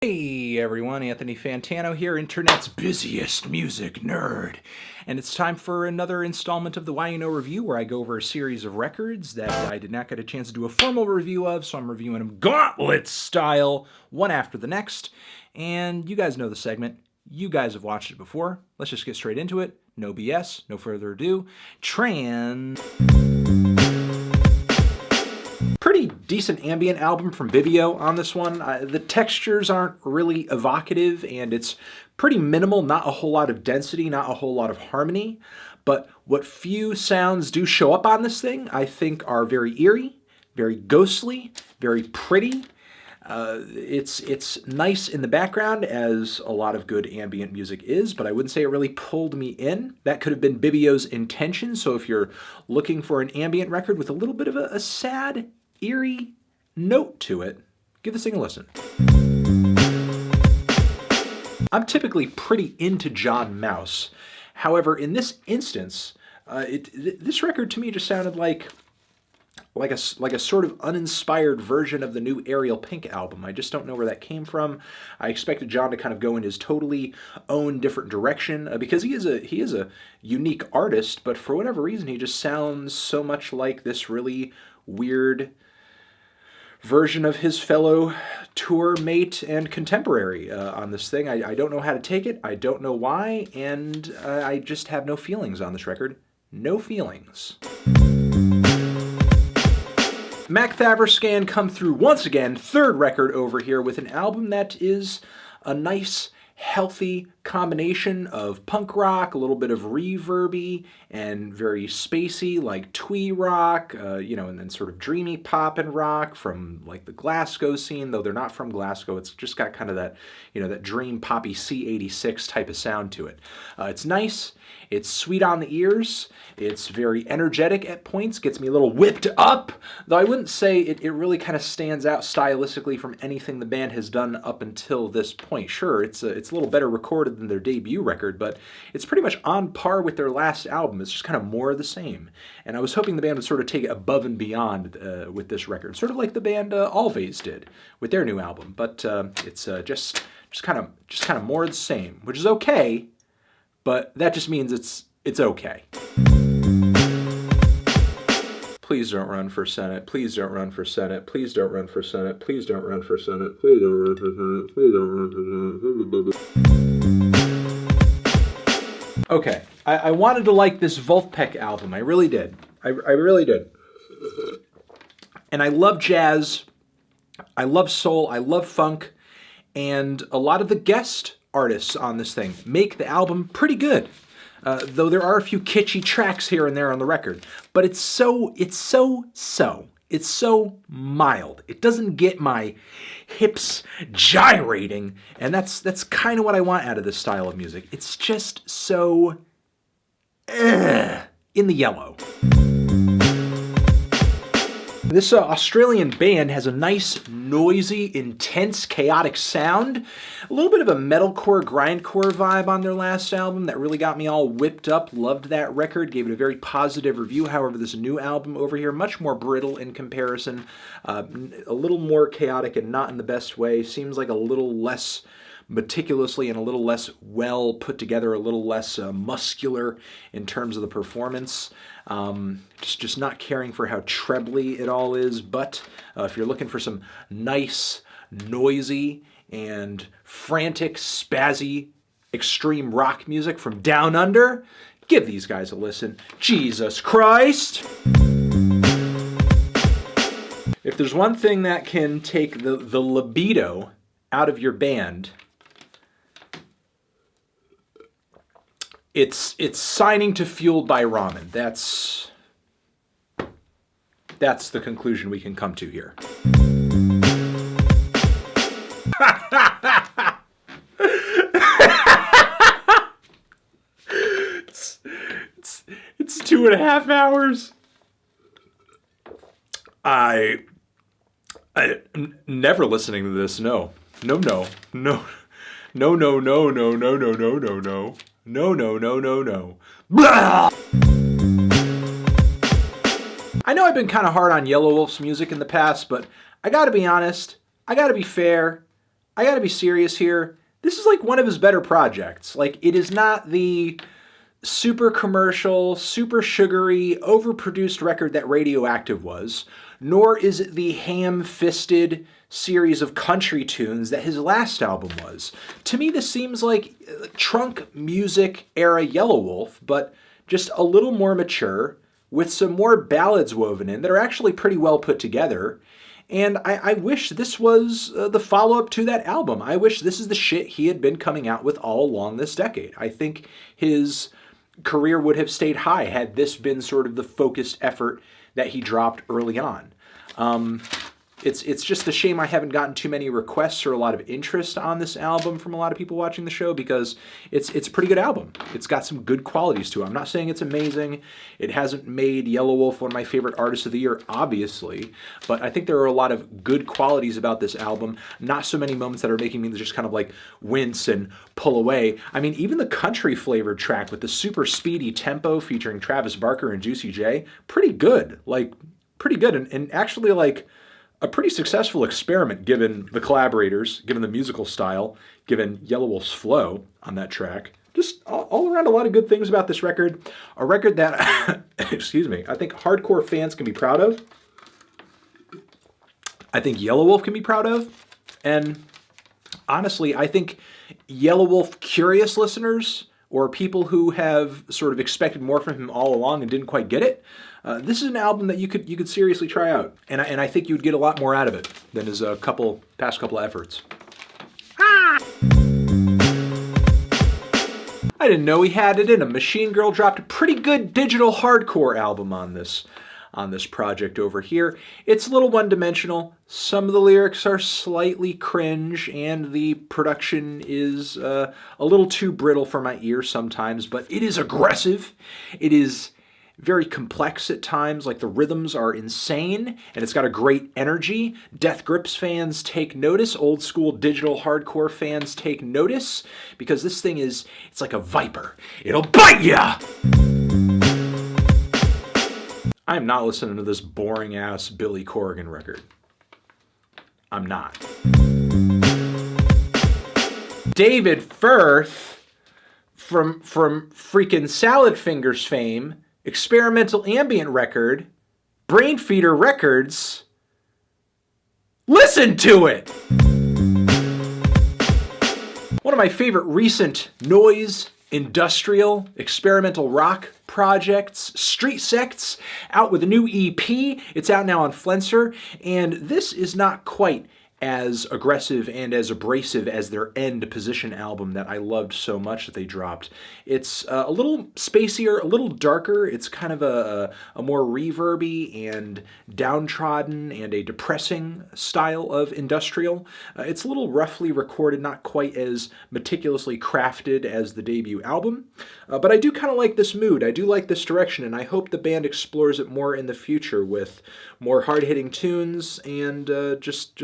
Hey everyone, Anthony Fantano here, internet's busiest music nerd. And it's time for another installment of the YUNOREVIEW, where I go over a series of records that I did not get a chance to do a formal review of, so I'm reviewing them gauntlet style, one after the next. And you guys know the segment. You guys have watched it before. Let's just get straight into it. No BS, no further ado. Pretty decent ambient album from Bibio on this one. The textures aren't really evocative, and it's pretty minimal, not a whole lot of density, not a whole lot of harmony. But what few sounds do show up on this thing, I think, are very eerie, very ghostly, very pretty. It's nice in the background, as a lot of good ambient music is, but I wouldn't say it really pulled me in. That could have been Bibio's intention, so if you're looking for an ambient record with a little bit of a sad, eerie note to it, give this thing a listen. I'm typically pretty into John Mouse. However, in this instance, this record to me just sounded like a sort of uninspired version of the new Ariel Pink album. I just don't know where that came from. I expected John to kind of go in his totally own different direction, because he is a unique artist, but for whatever reason he just sounds so much like this really weird version of his fellow tour mate and contemporary on this thing. I don't know how to take it, I don't know why, and I just have no feelings on this record. No feelings. Makthaverskan come through once again, third record over here, with an album that is a nice, healthy combination of punk rock, a little bit of reverby, and very spacey, like twee rock, and then sort of dreamy pop and rock from like the Glasgow scene, though they're not from Glasgow. It's just got kind of that, that dream poppy C86 type of sound to it. It's nice. It's sweet on the ears. It's very energetic at points, gets me a little whipped up, though I wouldn't say it really kind of stands out stylistically from anything the band has done up until this point. Sure, it's a little better recorded than their debut record, but it's pretty much on par with their last album. It's just kind of more of the same. And I was hoping the band would sort of take it above and beyond with this record, sort of like the band Always did with their new album. But it's just kind of more of the same, which is okay. But that just means it's okay. Please don't run for Senate. Please don't run for Senate. Please don't run for Senate. Please don't run for Senate. Please don't run for Senate. Please don't run for Senate. Okay, I wanted to like this Vulfpeck album. I really did. I really did. And I love jazz. I love soul. I love funk. And a lot of the guest artists on this thing make the album pretty good, though there are a few kitschy tracks here and there on the record. But it's so mild. It doesn't get my hips gyrating, and that's kind of what I want out of this style of music. It's just so in the yellow. This Australian band has a nice, noisy, intense, chaotic sound. A little bit of a metalcore, grindcore vibe on their last album that really got me all whipped up. Loved that record, gave it a very positive review. However, this new album over here, much more brittle in comparison. A little more chaotic and not in the best way. Seems like a little less meticulously and a little less well put together, a little less muscular in terms of the performance. Just not caring for how trebly it all is, but if you're looking for some nice, noisy, and frantic, spazzy, extreme rock music from down under, give these guys a listen. Jesus Christ! If there's one thing that can take the libido out of your band, it's signing to Fueled by Ramen. That's the conclusion we can come to here. It's 2.5 hours. I'm never listening to this. No. Blah! I know I've been kind of hard on Yelawolf's music in the past, but I gotta be honest, I gotta be fair, I gotta be serious here. This is like one of his better projects. Like, it is not the super commercial, super sugary, overproduced record that Radioactive was, nor is it the ham-fisted series of country tunes that his last album was. To me, this seems like trunk music era Yelawolf, but just a little more mature, with some more ballads woven in that are actually pretty well put together. And I wish this was the follow-up to that album. I wish this is the shit he had been coming out with all along this decade. I think his career would have stayed high had this been sort of the focused effort that he dropped early on. It's just a shame I haven't gotten too many requests or a lot of interest on this album from a lot of people watching the show, because it's a pretty good album. It's got some good qualities to it. I'm not saying it's amazing. It hasn't made Yelawolf one of my favorite artists of the year, obviously, but I think there are a lot of good qualities about this album. Not so many moments that are making me just kind of like wince and pull away. I mean, even the country flavored track with the super speedy tempo featuring Travis Barker and Juicy J, pretty good. Like, pretty good. And actually, like, a pretty successful experiment given the collaborators, given the musical style, given Yelawolf's flow on that track. Just all around a lot of good things about this record. A record that, excuse me, I think hardcore fans can be proud of. I think Yelawolf can be proud of. And honestly, I think Yelawolf curious listeners, or people who have sort of expected more from him all along and didn't quite get it, this is an album that you could seriously try out, and I think you'd get a lot more out of it than his past couple efforts. I didn't know he had it in him. Machine Girl dropped a pretty good digital hardcore album on this project over here. It's a little one-dimensional. Some of the lyrics are slightly cringe, and the production is a little too brittle for my ear sometimes, but it is aggressive. It is very complex at times, like the rhythms are insane, and it's got a great energy. Death Grips fans take notice. Old school digital hardcore fans take notice, because this thing it's like a viper. It'll bite ya! I'm not listening to this boring-ass Billy Corgan record. I'm not. David Firth, from freaking Salad Fingers fame, experimental ambient record, Brainfeeder Records. Listen to it! One of my favorite recent noise, industrial, experimental rock projects, Street Sects, out with a new EP. It's out now on Flenser, and this is not quite as aggressive and as abrasive as their End Position album that I loved so much that they dropped. It's a little spacier, a little darker. It's kind of a more reverby and downtrodden and a depressing style of industrial. It's a little roughly recorded, not quite as meticulously crafted as the debut album, but I do kind of like this mood. I do like this direction, and I hope the band explores it more in the future with more hard-hitting tunes and just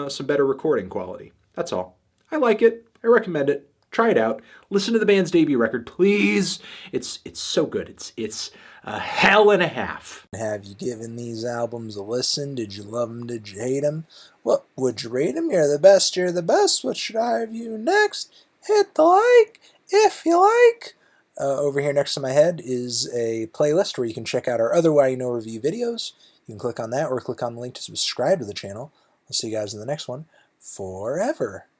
some better recording quality. That's all. I like it. I recommend it. Try it out. Listen to the band's debut record, please. It's so good. It's a hell and a half. Have you given these albums a listen? Did you love them? Did you hate them? What would you rate them? You're the best. You're the best. What should I review next? Hit the like if you like. Over here next to my head is a playlist where you can check out our other YUNOREVIEW videos. You can click on that or click on the link to subscribe to the channel. I'll see you guys in the next one. Forever.